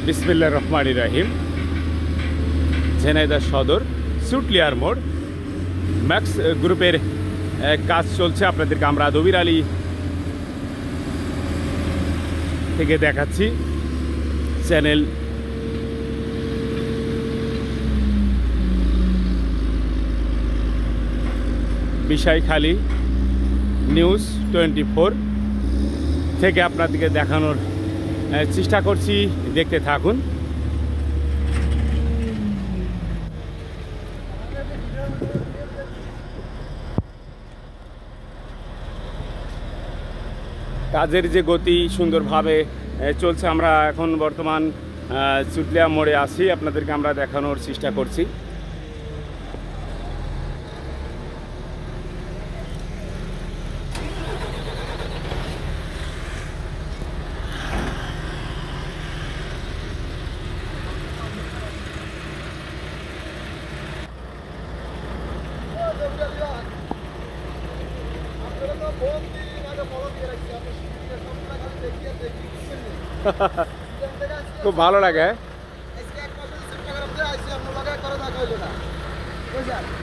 বিসমিল্লাহির রহমানির রহিম। ঝিনাইদহ সদর সুটলিয়ার মোড় ম্যাক্স গ্রুপের কাজ চলছে। আপনাদেরকে আমরা দবির আলী থেকে দেখাচ্ছি। চ্যানেল বিষয়খালী নিউজ 24 থেকে আপনাদেরকে দেখানোর চেষ্টা করছি, দেখতে থাকুন। কাজের যে গতি সুন্দরভাবে চলছে। আমরা এখন বর্তমান সুটলিয়া মোড়ে আছি, আপনাদেরকে আমরা দেখানোর চেষ্টা করছি। খুব ভালো লাগে।